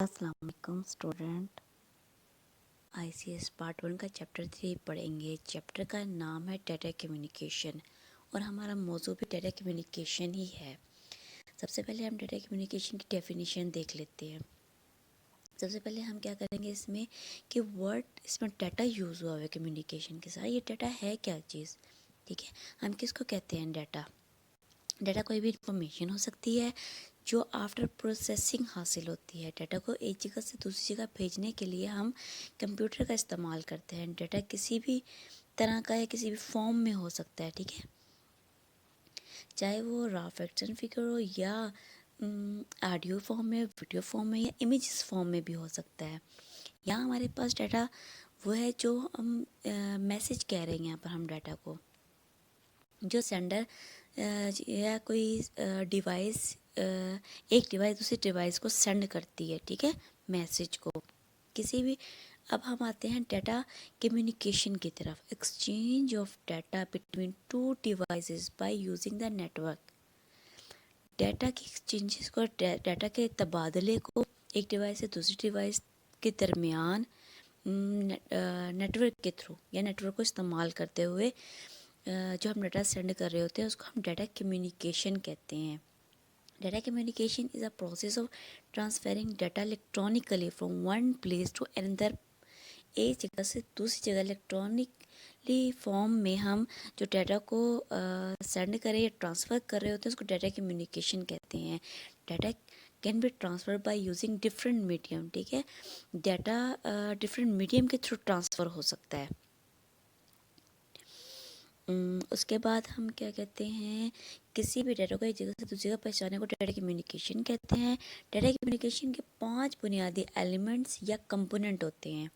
अस्सलाम वालेकुम student. ICS part 1 का चैप्टर 3 पढ़ेंगे। चैप्टर का नाम है डाटा कम्युनिकेशन और हमारा मौजू भी डाटा कम्युनिकेशन ही है। सबसे पहले हम डाटा कम्युनिकेशन की डेफिनेशन देख लेते हैं। सबसे पहले हम क्या करेंगे इसमें कि वर्ड इसमें डाटा यूज़ हुआ है कम्युनिकेशन के साथ। ये डाटा है क्या चीज़, ठीक है। हम किसको कहते हैं डाटा। डाटा कोई भी इंफॉर्मेशन हो सकती है जो आफ्टर प्रोसेसिंग हासिल होती है। डाटा को एक जगह से दूसरी जगह भेजने के लिए हम कंप्यूटर का इस्तेमाल करते हैं। डाटा किसी भी तरह का या किसी भी फॉर्म में हो सकता है, ठीक है। चाहे वो रफ एक्शन फिगर हो या ऑडियो फॉर्म में, वीडियो फॉर्म में या इमेजेस फॉर्म में भी हो सकता है। यहाँ हमारे पास डाटा वो है जो हम मैसेज कह रहे हैं यहाँ पर हम डाटा को, जो सेंडर या कोई डिवाइस एक डिवाइस दूसरी डिवाइस को सेंड करती है, ठीक है, मैसेज को किसी भी। अब हम आते हैं डाटा कम्युनिकेशन की तरफ। Exchange of data between two devices by using the network. Data की एक्सचेंजेस को, डाटा के तबादले को एक डिवाइस से दूसरी डिवाइस के दरमियान नेटवर्क के थ्रू या नेटवर्क को इस्तेमाल करते हुए जो हम डाटा सेंड कर रहे होते हैं उसको हम डाटा कम्युनिकेशन कहते हैं। Data communication is a process of transferring data electronically from one place to another. एक जगह से दूसरी जगह इलेक्ट्रॉनिकली फॉर्म में हम जो डाटा को सेंड कर रहे या ट्रांसफ़र कर रहे होते हैं उसको डाटा कम्युनिकेशन कहते हैं। Data can be transfer by using different medium, ठीक है। डाटा डिफरेंट मीडियम के थ्रू ट्रांसफ़र हो सकता है। उसके बाद हम क्या कहते हैं, किसी भी डाटा को एक जगह से दूसरी जगह पहुंचाने को डाटा कम्युनिकेशन कहते हैं। डाटा कम्युनिकेशन के 5 बुनियादी एलिमेंट्स या कंपोनेंट होते हैं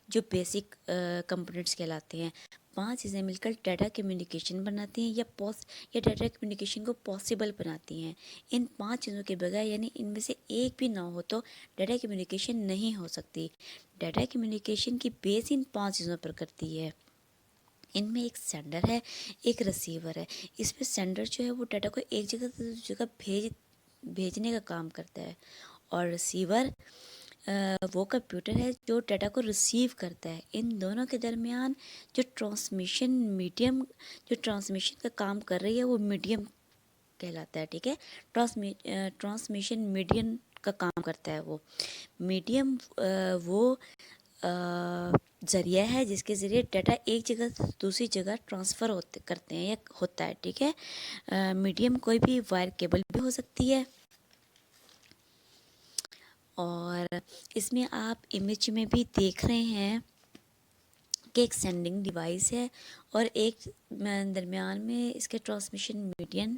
जो बेसिक कंपोनेंट्स कहलाते हैं। 5 चीज़ें मिलकर डाटा कम्युनिकेशन बनाती हैं या डाटा कम्युनिकेशन को पॉसिबल बनाती हैं। इन 5 चीज़ों के बगैर यानी इनमें से एक भी ना हो तो डाटा कम्युनिकेशन नहीं हो सकती। डाटा कम्युनिकेशन की बेस इन 5 चीज़ों पर करती है। इनमें एक सेंडर है, एक रिसीवर है। इसमें सेंडर जो है वो डाटा को एक जगह से दूसरी जगह भेजने का काम करता है और रिसीवर वो कंप्यूटर है जो डाटा को रिसीव करता है। इन दोनों के दरमियान जो ट्रांसमिशन का काम कर रही है वो मीडियम कहलाता है, ठीक है। ट्रांसमिशन मीडियम का काम करता है वो मीडियम। वो ज़रिया है जिसके ज़रिए डाटा एक जगह से दूसरी जगह ट्रांसफ़र करते हैं या होता है, ठीक है। मीडियम कोई भी वायर केबल भी हो सकती है और इसमें आप इमेज में भी देख रहे हैं कि एक सेंडिंग डिवाइस है और एक दरमियान में इसके ट्रांसमिशन मीडियम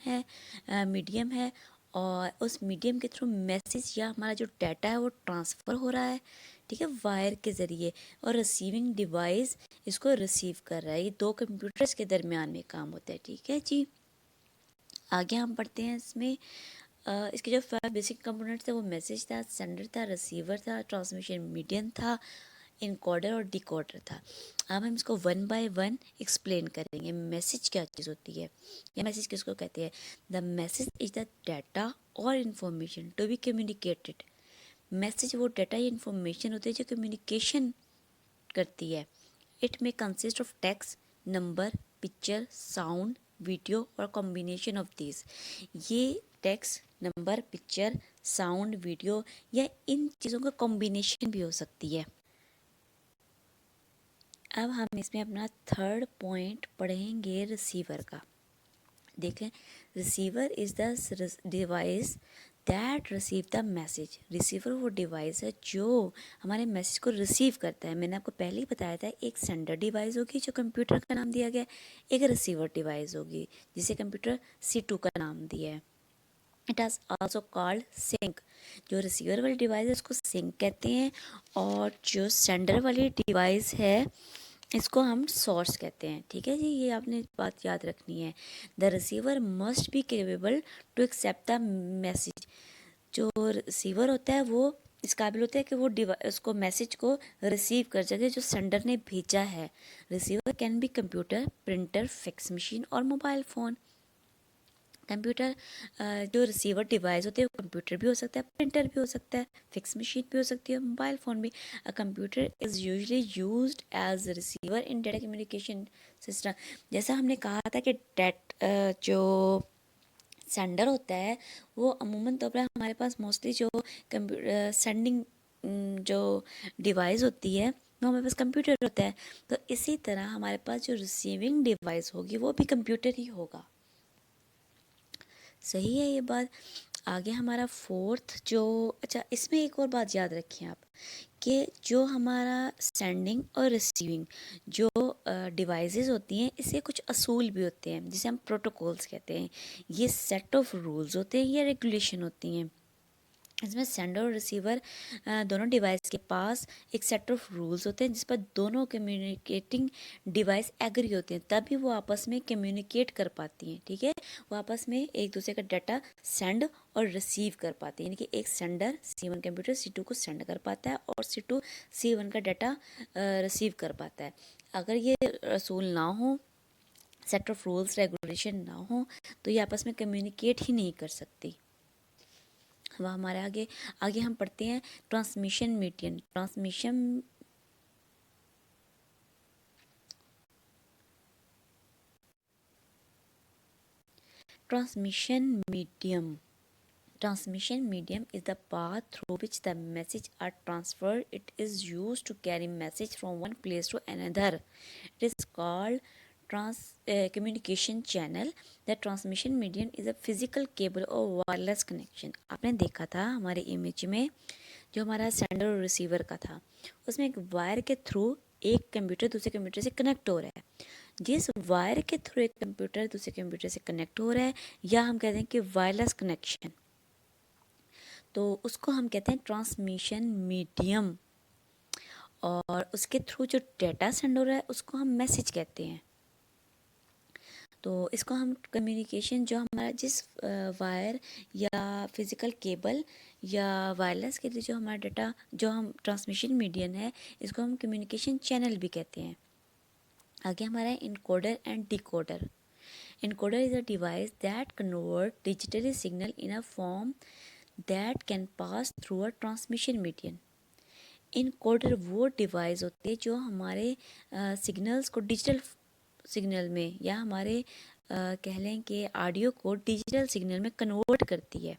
है और उस मीडियम के थ्रू मैसेज या हमारा जो डाटा है वो ट्रांसफ़र हो रहा है, ठीक है, वायर के ज़रिए। और रिसीविंग डिवाइस इसको रिसीव कर रहा है। ये 2 कंप्यूटर्स के दरमियान में काम होता है, ठीक है जी। आगे हम पढ़ते हैं इसमें इसके जो 5 बेसिक कंपोनेंट्स थे वो मैसेज था, सेंडर था, रिसीवर था, ट्रांसमिशन मीडियम था, इनकोडर और डिकोडर था। अब हम इसको वन बाय वन एक्सप्लेन करेंगे। मैसेज क्या चीज़ होती है या मैसेज किसको कहते हैं। The message is the data और information to be communicated. Message वो डाटा या इन्फॉर्मेशन होती है जो कम्युनिकेशन करती है। इट में consist of text, number, picture, sound, video और कॉम्बिनेशन ऑफ दिस। ये text, number, picture, sound, video या इन चीज़ों का कॉम्बिनेशन भी हो सकती है। अब हम इसमें अपना 3rd पॉइंट पढ़ेंगे रिसीवर का। देखें, receiver is the device that receive the message. Receiver वो डिवाइस है जो हमारे मैसेज को रिसीव करता है। मैंने आपको पहले ही बताया था, एक सेंडर डिवाइस होगी जो कंप्यूटर का नाम दिया गया, एक रिसीवर डिवाइस होगी जिसे कंप्यूटर C2 का नाम दिया है। It is also called sink. जो रिसीवर वाली डिवाइस है उसको सिंक कहते हैं और जो सेंडर वाली डिवाइस है इसको हम सोर्स कहते हैं, ठीक है जी। ये आपने बात याद रखनी है। The receiver must be capable to accept the message. जो रिसीवर होता है वो इस काबिल होता है कि वो उसको मैसेज को रिसीव कर सके जो सेंडर ने भेजा है। Receiver can be computer, printer, fax machine और मोबाइल फ़ोन। कंप्यूटर जो रिसीवर डिवाइस होते हैं वो कंप्यूटर भी हो सकता है, प्रिंटर भी हो सकता है, फिक्स मशीन भी हो सकती है, मोबाइल फ़ोन भी। A computer is usually used as receiver in data communication system. जैसा हमने कहा था कि जो सेंडर होता है वो अमूमन तौर पर हमारे पास मोस्टली जो कंप्यूटर सेंडिंग जो डिवाइस होती है वो हमारे पास कंप्यूटर होता है। तो इसी तरह हमारे पास जो रिसीविंग डिवाइस होगी वो भी कंप्यूटर ही होगा। सही है ये बात। आगे हमारा फोर्थ जो, अच्छा इसमें एक और बात याद रखें आप कि जो हमारा सेंडिंग और रिसीविंग जो डिवाइसेस होती हैं इससे कुछ असूल भी होते हैं जिसे हम प्रोटोकॉल्स कहते हैं। ये सेट ऑफ रूल्स होते हैं या रेगुलेशन होती हैं। इसमें सेंडर और रिसीवर दोनों डिवाइस के पास एक सेट ऑफ रूल्स होते हैं जिस पर दोनों कम्युनिकेटिंग डिवाइस एग्री होते हैं, तभी वो आपस में कम्युनिकेट कर पाती हैं। ठीक है, वो आपस में एक दूसरे का डाटा सेंड और रिसीव कर पाते हैं। यानी कि एक सेंडर C1 कंप्यूटर C2 को सेंड कर पाता है और C2 C1 का डाटा रिसीव कर पाता है। अगर ये असूल ना हो, सेट ऑफ रूल्स रेगुलेशन ना हो, तो ये आपस में कम्युनिकेट ही नहीं कर सकती। वह हमारे आगे आगे हम पढ़ते हैं transmission medium. Transmission medium Transmission medium is the path through which the message are transferred. It is used to carry message from one place to another. It is called communication channel. The transmission medium is a physical cable or wireless connection. आपने देखा था हमारे image में जो हमारा sender और receiver का था, उसमें एक वायर के थ्रू एक कंप्यूटर दूसरे कंप्यूटर से कनेक्ट हो रहा है। जिस वायर के थ्रू एक कंप्यूटर दूसरे कंप्यूटर से कनेक्ट हो रहा है या हम कहते हैं कि वायरलेस कनेक्शन, तो उसको हम कहते हैं ट्रांसमिशन मीडियम। और उसके थ्रू जो डेटा सेंड हो रहा है उसको हम मैसेज कहते हैं। तो इसको हम कम्युनिकेशन जो हमारा जिस वायर या फिज़िकल केबल या वायरलेस के लिए जो हमारा डाटा जो हम ट्रांसमिशन मीडियम है, इसको हम कम्युनिकेशन चैनल भी कहते हैं। आगे हमारा है encoder and decoder. Encoder is a device that converts digital signal in a form that can pass through a transmission medium. Encoder वो डिवाइस होती है जो हमारे सिग्नल्स को डिजिटल सिग्नल में या हमारे कह लें कि ऑडियो को डिजिटल सिग्नल में कन्वर्ट करती है,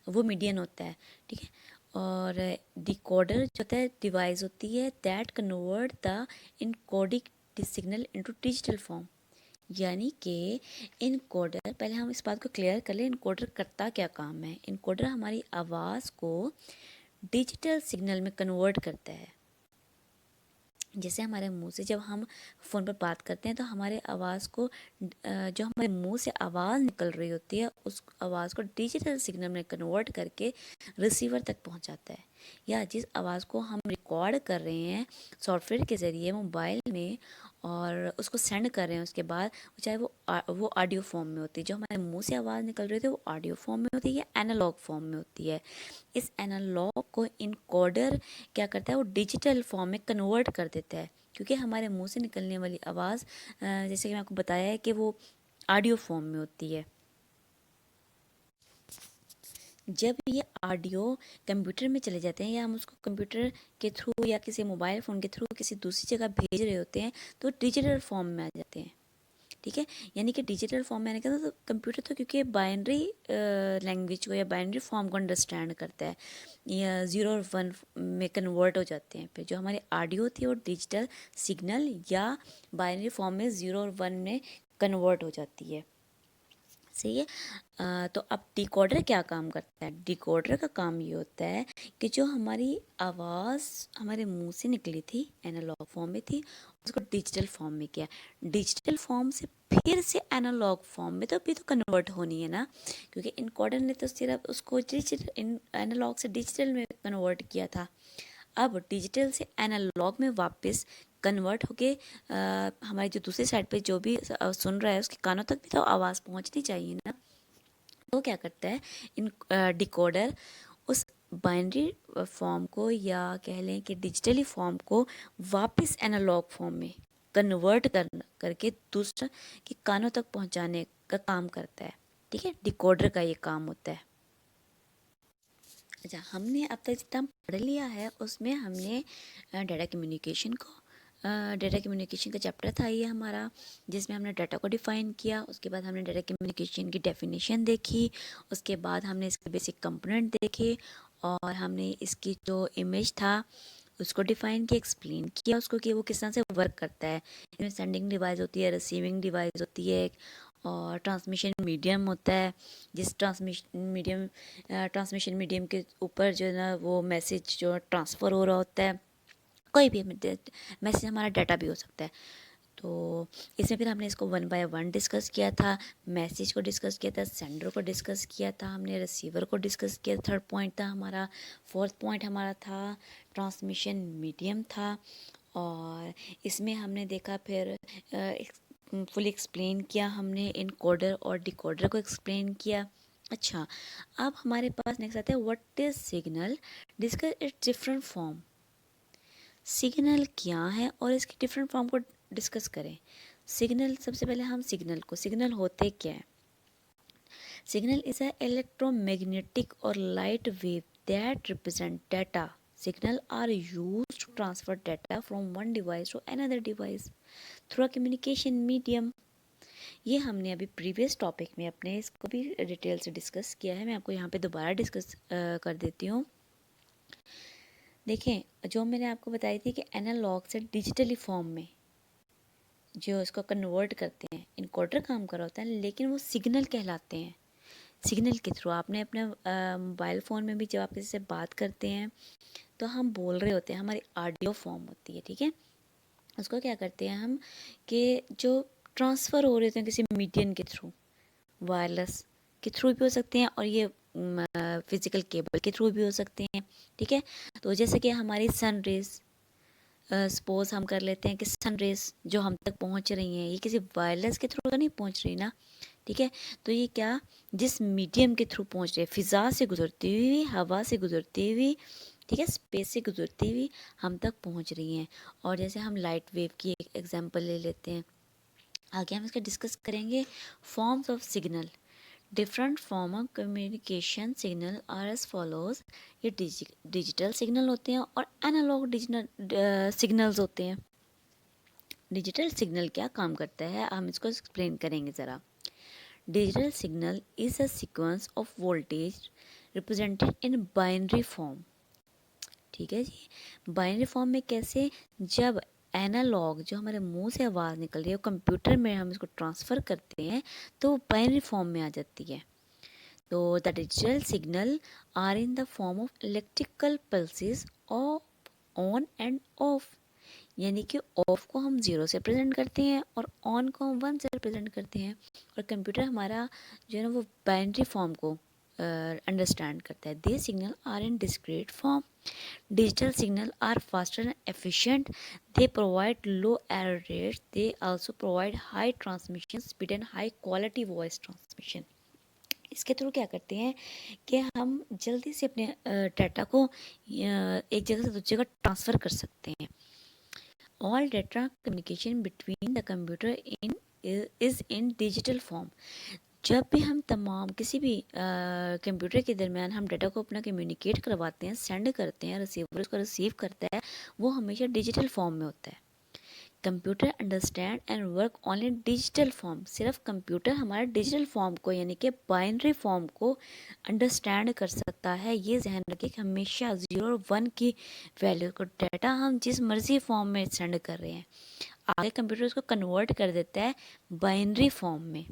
वो मीडियम होता है। ठीक है, और डिकोडर जो होता है डिवाइस होती है that convert the encoding signal into digital form. यानी कि इनकोडर, पहले हम इस बात को क्लियर कर लें इनकोडर करता क्या काम है। इनकोडर हमारी आवाज़ को डिजिटल सिग्नल में कन्वर्ट करता है। जैसे हमारे मुंह से जब हम फ़ोन पर बात करते हैं तो हमारे आवाज़ को जो हमारे मुंह से आवाज़ निकल रही होती है उस आवाज़ को डिजिटल सिग्नल में कन्वर्ट करके रिसीवर तक पहुंचाता है। या जिस आवाज़ को हम रिकॉर्ड कर रहे हैं सॉफ्टवेयर के ज़रिए मोबाइल में और उसको सेंड कर रहे हैं, उसके बाद चाहे वो ऑडियो फॉर्म में होती है, जो हमारे मुंह से आवाज़ निकल रही होती है वो ऑडियो फॉर्म में होती है या एनालॉग फॉर्म में होती है। इस एनालॉग को इनकोडर क्या करता है, वो डिजिटल फॉर्म में कन्वर्ट कर देता है। क्योंकि हमारे मुंह से निकलने वाली आवाज़ जैसे कि मैं आपको बताया है कि वो ऑडियो फॉर्म में होती है। जब ये ऑडियो कंप्यूटर में चले जाते हैं या हम उसको कंप्यूटर के थ्रू या किसी मोबाइल फ़ोन के थ्रू किसी दूसरी जगह भेज रहे होते हैं तो डिजिटल फॉर्म में आ जाते हैं। ठीक है, यानी कि डिजिटल फॉर्म में आने का तो कंप्यूटर तो क्योंकि बाइनरी लैंग्वेज को या बाइनरी फॉर्म को अंडरस्टैंड करता है या 0 और 1 में कन्वर्ट हो जाते हैं। फिर जो हमारी ऑडियो होती है वो डिजिटल सिग्नल या बाइनरी फॉर्म में 0 और 1 में कन्वर्ट हो जाती है। सही है। तो अब डिकोडर क्या काम करता है। डिकोडर का काम ये होता है कि जो हमारी आवाज़ हमारे मुंह से निकली थी एनालॉग फॉर्म में थी, उसको डिजिटल फॉर्म में किया। डिजिटल फॉर्म से फिर से एनालॉग फॉर्म में तो अभी तो कन्वर्ट होनी है ना, क्योंकि इनकोडर ने तो सिर्फ उसको डिजिटल एनालॉग से डिजिटल में कन्वर्ट किया था। अब डिजिटल से एनालॉग में वापस कन्वर्ट होके हमारी जो दूसरी साइड पे जो भी सुन रहा है उसके कानों तक भी तो आवाज़ पहुंचनी चाहिए ना। तो क्या करता है इन डिकोडर उस बाइनरी फॉर्म को या कह लें कि डिजिटली फॉर्म को वापस एनालॉग फॉर्म में कन्वर्ट करके दूसरा के कानों तक पहुंचाने का काम करता है। ठीक है, डिकोडर का ये काम होता है। अच्छा, हमने अब तक जितना पढ़ लिया है उसमें हमने डाटा कम्युनिकेशन का चैप्टर था ये हमारा, जिसमें हमने डाटा को डिफ़ाइन किया। उसके बाद हमने डाटा कम्युनिकेशन की डेफिनेशन देखी। उसके बाद हमने इसके बेसिक कंपोनेंट देखे, और हमने इसकी जो इमेज था उसको डिफ़ाइन किया, एक्सप्लेन किया उसको कि वो किस तरह से वर्क करता है। इसमें सेंडिंग डिवाइस होती है, रिसीविंग डिवाइस होती है, और ट्रांसमिशन मीडियम होता है। जिस ट्रांसमिशन मीडियम के ऊपर जो है ना वो मैसेज जो ट्रांसफ़र हो रहा होता है, कोई भी मैसेज हमारा डाटा भी हो सकता है। तो इसमें फिर हमने इसको 1 बाय 1 डिस्कस किया था। मैसेज को डिस्कस किया था, सेंडर को डिस्कस किया था, हमने रिसीवर को डिस्कस किया। थर्ड पॉइंट था हमारा, फोर्थ पॉइंट हमारा था ट्रांसमिशन मीडियम था। और इसमें हमने देखा फिर फुल एक्सप्लेन किया हमने इनकोडर और डिकोडर को एक्सप्लेन किया। अच्छा, अब हमारे पास नेक्स्ट आता है what is signal, discuss its different form. Signal क्या है और इसकी डिफरेंट फॉर्म को डिस्कस करें। सिग्नल, सबसे पहले हम सिग्नल होते क्या है। सिग्नल इज अ इलेक्ट्रोमैग्नेटिक और light wave that represent data. Signal are used to transfer data from one device to another device through a communication medium. ये हमने अभी प्रीवियस टॉपिक में अपने इसको भी डिटेल से डिस्कस किया है। मैं आपको यहाँ पे दोबारा डिस्कस कर देती हूँ। देखें, जो मैंने आपको बताई थी कि एनालॉग से डिजिटली फॉर्म में जो इसको कन्वर्ट करते हैं, इनकोडर काम कर रहा होता है, लेकिन वो सिग्नल कहलाते हैं। सिग्नल के थ्रू आपने अपने मोबाइल फ़ोन में भी जब आप किसी से बात करते हैं तो हम बोल रहे होते हैं, हमारी ऑडियो फॉर्म होती है। ठीक है, उसको क्या करते हैं हम कि जो ट्रांसफ़र हो रहे होते हैं किसी मीडियम के थ्रू, वायरलेस के थ्रू भी हो सकते हैं और ये फिज़िकल केबल के थ्रू भी हो सकते हैं। ठीक है, तो जैसे कि हमारी सन रेज़, सपोज हम कर लेते हैं कि सन रेज़ जो हम तक पहुंच रही हैं, ये किसी वायरलेस के थ्रू तो नहीं पहुंच रही ना। ठीक है, तो ये क्या, जिस मीडियम के थ्रू पहुंच रही है, फ़िज़ा से गुजरती हुई, हवा से गुजरती हुई, ठीक है, स्पेस से गुजरती हुई हम तक पहुंच रही हैं। और जैसे हम लाइट वेव की एक एग्जांपल ले लेते हैं, आगे हम इसका डिस्कस करेंगे। Forms of signal, different form of communication signal are as follows. ये डिजिटल सिग्नल होते हैं और एनालॉग डिजिटल सिग्नल्स होते हैं। डिजिटल सिग्नल क्या काम करता है, हम इसको एक्सप्लेन करेंगे ज़रा। Digital signal is a sequence of voltage represented in binary form. ठीक है जी, बाइनरी फॉर्म में कैसे, जब एनालॉग जो हमारे मुंह से आवाज़ निकल रही है कंप्यूटर में हम इसको ट्रांसफ़र करते हैं तो बाइनरी फॉर्म में आ जाती है। तो the digital signal are in the form of electrical pulses on and off. यानी कि ऑफ को हम 0 से प्रेजेंट करते हैं और ऑन को हम 1 से प्रेजेंट करते हैं, और कंप्यूटर हमारा जो है ना वो बाइनरी फॉर्म को अंडरस्टैंड करता है। They signal are in discrete form. Digital signal are faster and efficient. They provide low error rates. They also provide high transmission speed and high quality voice transmission. इसके through क्या करते हैं कि हम जल्दी से अपने डाटा को एक जगह से दूसरी जगह ट्रांसफ़र कर सकते हैं। All data communication between the computer is in digital form. जब भी हम तमाम किसी भी कंप्यूटर के दरमियान हम डाटा को अपना कम्युनिकेट करवाते हैं, सेंड करते हैं, रिसीवर उसको रिसीव करता है, वो हमेशा डिजिटल फॉर्म में होता है। Computer understand and work only digital form. सिर्फ कंप्यूटर हमारा डिजिटल फॉर्म को यानी कि बाइनरी फॉर्म को अंडरस्टैंड कर सकता है। ये ध्यान रखें कि हमेशा 0 और 1 की वैल्यू को, डाटा हम जिस मर्जी फॉर्म में सेंड कर रहे हैं, आगे कंप्यूटर उसको कन्वर्ट कर देता है बाइनरी फॉर्म में,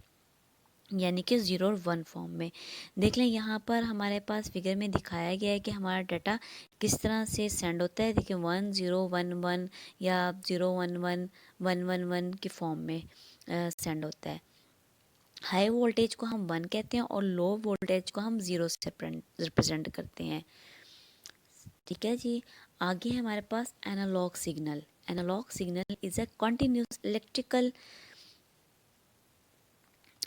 यानी कि 0 और 1 फॉर्म में। देख लें यहाँ पर हमारे पास फिगर में दिखाया गया है कि हमारा डाटा किस तरह से सेंड होता है। देखिए 1011 या 011111 की फॉर्म में सेंड होता है। हाई वोल्टेज को हम 1 कहते हैं और लो वोल्टेज को हम 0 से रिप्रेजेंट करते हैं। ठीक है जी, आगे हमारे पास analog signal. Analog signal is a continuous electrical.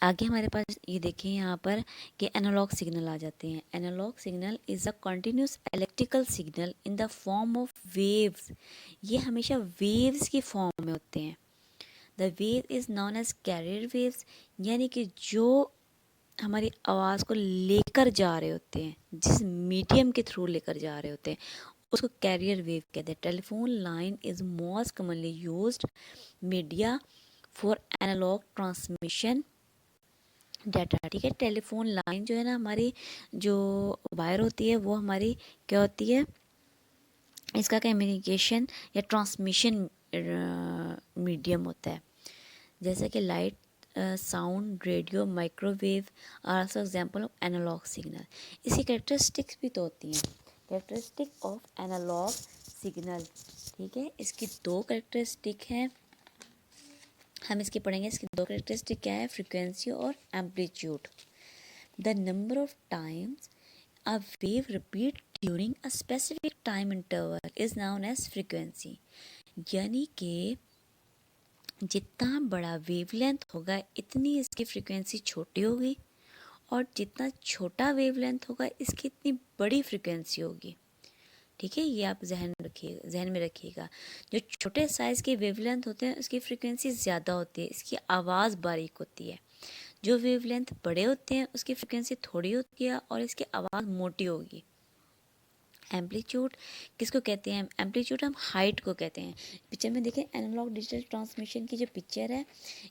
आगे हमारे पास ये देखें यहाँ पर कि एनालॉग सिग्नल आ जाते हैं। Analogue signal is a continuous electrical signal in the form of waves. ये हमेशा वेव्स की फॉर्म में होते हैं। The wave is known as carrier waves, यानी कि जो हमारी आवाज़ को लेकर जा रहे होते हैं, जिस मीडियम के थ्रू लेकर जा रहे होते हैं, उसको कैरियर वेव कहते हैं। Telephone line is most commonly used media for analogue transmission data. ठीक है, टेलीफोन लाइन जो है ना, हमारी जो वायर होती है वो हमारी क्या होती है, इसका कम्युनिकेशन या ट्रांसमिशन मीडियम होता है। जैसे कि light, sound, radio, microwave are also example of analogue signal. इसकी कैरेक्टरिस्टिक्स भी तो होती हैं, कैरेक्टरिस्टिक ऑफ एनालॉग सिग्नल। ठीक है, इसकी दो कैरेक्टरिस्टिक हैं, हम इसकी पढ़ेंगे। इसकी दो कैरेक्टरिस्टिक क्या है, फ्रीक्वेंसी और amplitude. The number of times a wave repeat during a specific time interval is known as frequency। यानी कि जितना बड़ा वेवलेंथ होगा इतनी इसकी फ्रीक्वेंसी छोटी होगी, और जितना छोटा वेवलेंथ होगा इसकी इतनी बड़ी फ्रीक्वेंसी होगी। ठीक है, ये आप जहन में रखिएगा। जो छोटे साइज़ के वेवलेंथ होते हैं उसकी फ्रीक्वेंसी ज़्यादा होती है, इसकी आवाज़ बारीक होती है। जो वेवलेंथ बड़े होते हैं उसकी फ्रीक्वेंसी थोड़ी होती है और इसकी आवाज़ मोटी होगी। एम्पलीट्यूड किसको कहते हैं, एम्पलीट्यूड हम हाइट को कहते हैं। पिक्चर में देखें, एनालॉग डिजिटल ट्रांसमिशन की जो पिक्चर है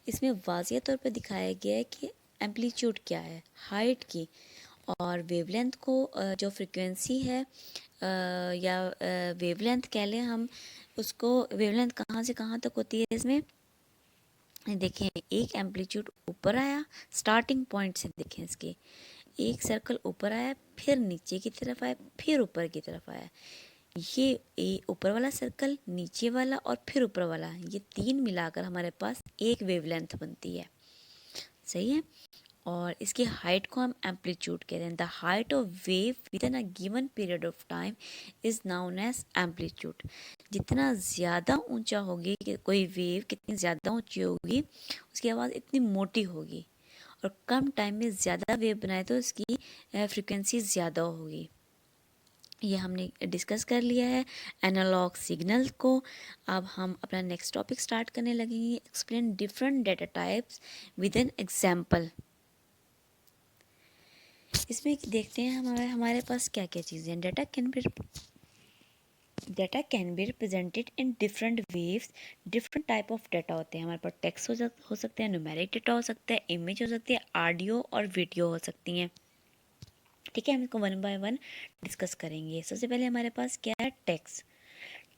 इसमें वाज़िया तौर पर दिखाया गया है कि एम्पलीट्यूड क्या है, हाइट की, और वेवलेंथ को जो फ्रीक्वेंसी है या वेवलेंथ कह लें हम उसको, वेवलेंथ कहाँ से कहाँ तक होती है इसमें देखें। एक एम्पलीट्यूड ऊपर आया, स्टार्टिंग पॉइंट से देखें इसके, एक सर्कल ऊपर आया, फिर नीचे की तरफ आया, फिर ऊपर की तरफ आया। ये ऊपर वाला सर्कल, नीचे वाला और फिर ऊपर वाला, ये तीन मिलाकर हमारे पास एक वेवलेंथ बनती है। सही है, और इसकी हाइट को हम एम्पलीट्यूड कहते हैं। The height of wave within a given period of time is known as amplitude. जितना ज़्यादा ऊंचा होगी कि कोई वेव, कितनी ज़्यादा ऊंची होगी उसकी आवाज़ इतनी मोटी होगी, और कम टाइम में ज़्यादा वेव बनाए तो इसकी फ्रीक्वेंसी ज़्यादा होगी। ये हमने डिस्कस कर लिया है एनालॉग सिग्नल को। अब हम अपना नेक्स्ट टॉपिक स्टार्ट करने लगेंगे, explain different data types with an example. इसमें देखते हैं हमारे पास क्या क्या चीज़ें हैं। Data can be represented in different waves. Different type of data होते हैं हमारे पास। टेक्स्ट हो सकते हैं, न्यूमेरिक डेटा हो सकता है, इमेज हो सकती है, ऑडियो और वीडियो हो सकती हैं। ठीक है, हम इसको वन बाय वन डिस्कस करेंगे। सबसे पहले हमारे पास क्या है, text.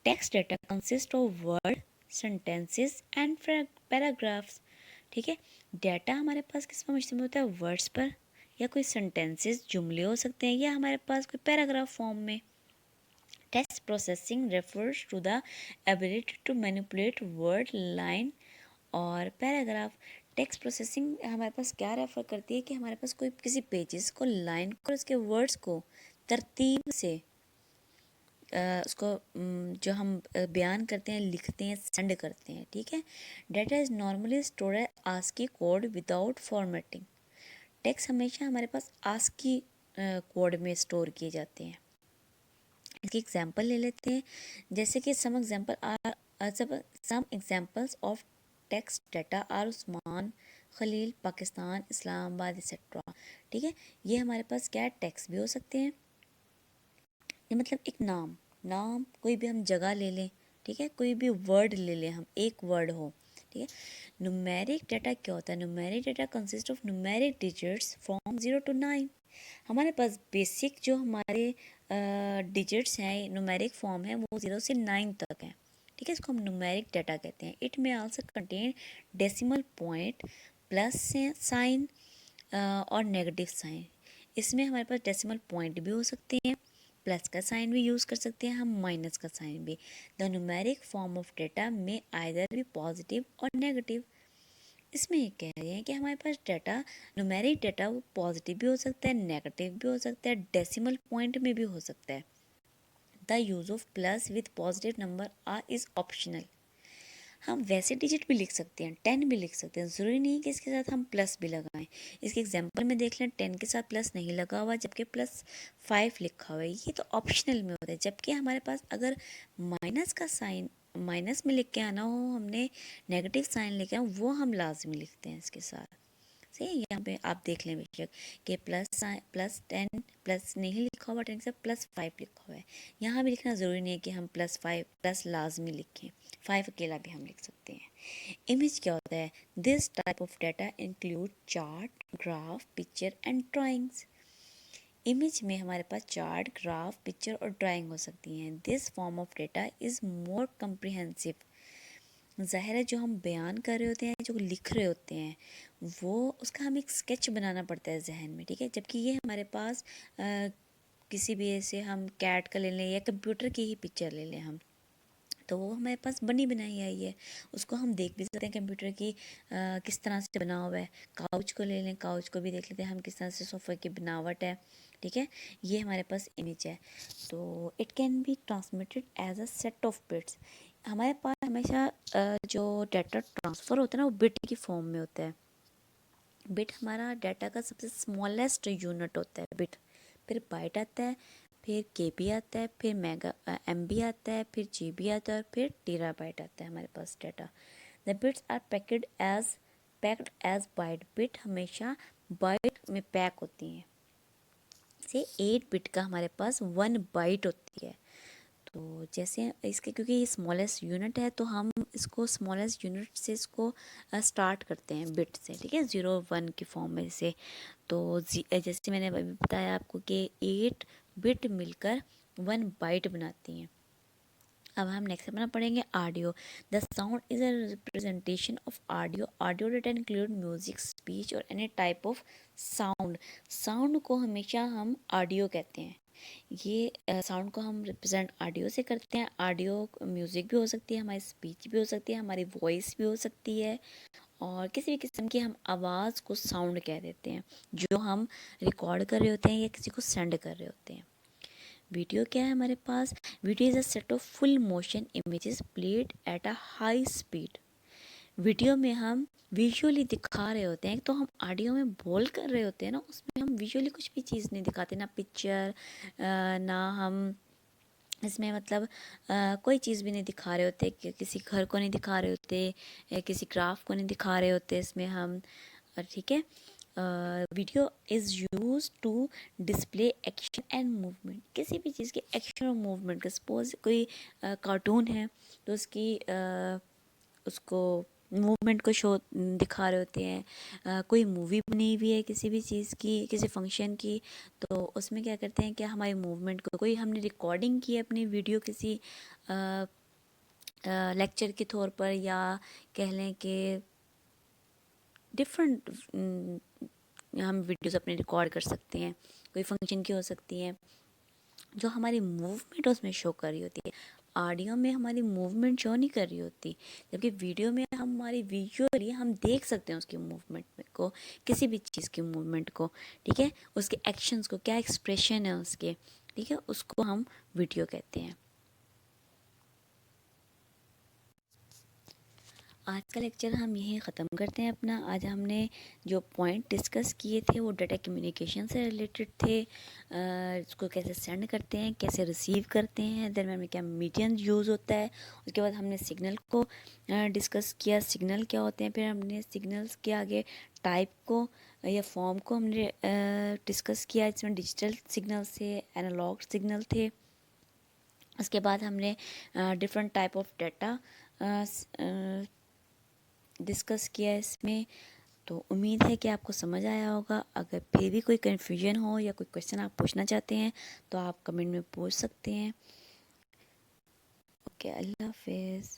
Text data consist of word, sentences and paragraphs. ठीक है, डेटा हमारे पास किस फॉर्म में इस्तेमाल होता है, वर्ड्स पर, या कोई सेंटेंसेस जुमले हो सकते हैं, या हमारे पास कोई पैराग्राफ फॉर्म में। Text processing refers to the ability to manipulate word, line और पैराग्राफ। टेक्स्ट प्रोसेसिंग हमारे पास क्या रेफर करती है कि हमारे पास कोई किसी पेजेस को, लाइन को, उसके वर्ड्स को तरतीब से उसको जो हम बयान करते हैं, लिखते हैं, सेंड करते हैं। ठीक है, data is normally stored as ASCII code without formatting. Text हमेशा हमारे पास आस्की कोड में स्टोर किए जाते हैं। इसकी एग्जांपल ले लेते हैं, जैसे कि some examples of text data are Usman, Khalil, Pakistan, Islamabad etcetera. ठीक है, ये हमारे पास क्या है, टेक्स्ट भी हो सकते हैं। ये मतलब एक नाम कोई भी हम जगह ले लें। ठीक है, कोई भी वर्ड ले लें हम, एक वर्ड हो। ठीक है, न्यूमेरिक डाटा क्या होता है, numeric data consist of numeric digits from 0 to 9। हमारे पास बेसिक जो हमारे डिजिट्स हैं, न्यूमेरिक फॉर्म है, वो 0 से 9 तक है। ठीक है, इसको हम न्यूमेरिक डाटा कहते हैं। इट में also contain decimal point, plus sign और नेगेटिव साइन। इसमें हमारे पास डेसिमल पॉइंट भी हो सकते हैं, प्लस का साइन भी यूज़ कर सकते हैं हम, माइनस का साइन भी। The numeric form of data में आइदर भी पॉजिटिव और नेगेटिव। इसमें ये कह रहे हैं कि हमारे पास डाटा, न्यूमेरिक डाटा, वो पॉजिटिव भी हो सकता है, नेगेटिव भी हो सकता है, डेसिमल पॉइंट में भी हो सकता है। The use of plus with positive number are is optional. हम वैसे डिजिट भी लिख सकते हैं, 10 भी लिख सकते हैं, ज़रूरी नहीं कि इसके साथ हम प्लस भी लगाएं। इसके एग्जांपल में देख लें, 10 के साथ प्लस नहीं लगा हुआ जबकि +5 लिखा हुआ है, ये तो ऑप्शनल में होता है। जबकि हमारे पास अगर माइनस का साइन माइनस में लिख के आना हो, हमने नेगेटिव साइन लेके आना, वो हम लाजमी लिखते हैं इसके साथ। सही है, यहाँ पे आप देख लें बेशक कि +10 प्लस नहीं लिखा हुआ, 10 से +5 लिखा हुआ है। यहाँ भी लिखना ज़रूरी नहीं है कि हम +5 प्लस लाजमी लिखें, 5 अकेला भी हम लिख सकते हैं। इमेज क्या होता है? This type of data include chart, graph, picture and drawings. Image में हमारे पास चार्ट, ग्राफ, पिक्चर और ड्राइंग हो सकती हैं। This form of data is more comprehensive. ज़ाहिर है जो हम बयान कर रहे होते हैं, जो लिख रहे होते हैं, वो उसका हमें एक स्केच बनाना पड़ता है जहन में, ठीक है। जबकि ये हमारे पास किसी भी ऐसे हम कैट का ले लें या कंप्यूटर की ही पिक्चर ले लें हम, तो वो हमारे पास बनी बनाई आई है, उसको हम देख भी सकते हैं कंप्यूटर की किस तरह से बना हुआ है। काउच को ले लें, काउच को भी देख लेते हैं हम किस तरह से सोफ़े की बनावट है, ठीक है। ये हमारे पास इमेज है। तो it can be transmitted as a set of bits. हमारे पास हमेशा जो डाटा ट्रांसफ़र होता है ना, वो बिट की फॉर्म में होता है। बिट हमारा डाटा का सबसे स्मॉलेस्ट यूनिट होता है बिट। फिर बाइट आता है, फिर केबी आता है, फिर मेगा एमबी आता है, फिर जीबी आता है और फिर टेराबाइट आता है हमारे पास data. The bits are packed as byte. Bit हमेशा बाइट में पैक होती हैं। से 8 बिट का हमारे पास 1 बाइट होती है। तो जैसे इसके, क्योंकि ये स्मॉलेस्ट यूनिट है, तो हम इसको स्मॉलेस्ट यूनिट से इसको स्टार्ट करते हैं बिट से, ठीक है, 0 1 की फॉर्म में से। तो जैसे मैंने अभी बताया आपको कि 8 बिट मिलकर 1 बाइट बनाती हैं। अब हम नेक्स्ट अपना पढ़ेंगे audio. The sound is a representation of audio. Audio data include music, speech और any type of sound. Sound को हमेशा हम ऑडियो कहते हैं। ये साउंड को हम रिप्रेजेंट ऑडियो से करते हैं। ऑडियो म्यूज़िक भी हो सकती है, हमारी स्पीच भी हो सकती है, हमारी वॉइस भी हो सकती है, और किसी भी किस्म की हम आवाज़ को साउंड कह देते हैं, जो हम रिकॉर्ड कर रहे होते हैं या किसी को सेंड कर रहे होते हैं। वीडियो क्या है हमारे पास? Video is a set of full motion images played at a high speed. Video में हम विजुअली दिखा रहे होते हैं, तो हम ऑडियो में बोल कर रहे होते हैं ना, उसमें हम विजुअली कुछ भी चीज़ नहीं दिखाते, ना पिक्चर, ना हम इसमें मतलब कोई चीज़ भी नहीं दिखा रहे होते, कि किसी घर को नहीं दिखा रहे होते या किसी क्राफ्ट को नहीं दिखा रहे होते इसमें हम, ठीक है। Video is use to display action and movement. किसी भी चीज़ के एक्शन और मूवमेंट का, सपोज कोई कार्टून है तो उसकी उसको मूवमेंट को शो दिखा रहे होते हैं। कोई मूवी बनी हुई है किसी भी चीज़ की, किसी फंक्शन की, तो उसमें क्या करते हैं कि हमारे मूवमेंट को, कोई हमने रिकॉर्डिंग की है अपनी वीडियो किसी लेक्चर के तौर पर, या कह लें कि डिफरेंट हम वीडियोस अपने रिकॉर्ड कर सकते हैं, कोई फंक्शन की हो सकती है, जो हमारी मूवमेंट उसमें शो कर रही होती है। ऑडियो में हमारी मूवमेंट शो नहीं कर रही होती, जबकि वीडियो में हमारी विजुअली हम देख सकते हैं उसकी मूवमेंट को, किसी भी चीज़ की मूवमेंट को, ठीक है, उसके एक्शंस को, क्या एक्सप्रेशन है उसके, ठीक है, उसको हम वीडियो कहते हैं। आज का लेक्चर हम यहीं ख़त्म करते हैं अपना। आज हमने जो पॉइंट डिस्कस किए थे वो डाटा कम्युनिकेशन से रिलेटेड थे। इसको कैसे सेंड करते हैं, कैसे रिसीव करते हैं, दरम्यान में क्या मीडियम यूज़ होता है। उसके बाद हमने सिग्नल को डिस्कस किया, सिग्नल क्या होते हैं। फिर हमने सिग्नल्स के आगे टाइप को या फॉर्म को हमने डिस्कस किया। इसमें डिजिटल सिग्नल थे, एनालॉग सिग्नल थे। उसके बाद हमने different type of data discuss किया इसमें। तो उम्मीद है कि आपको समझ आया होगा। अगर फिर भी कोई कन्फ्यूजन हो या कोई क्वेश्चन आप पूछना चाहते हैं तो आप कमेंट में पूछ सकते हैं। ओके, अल्लाह हाफिज़।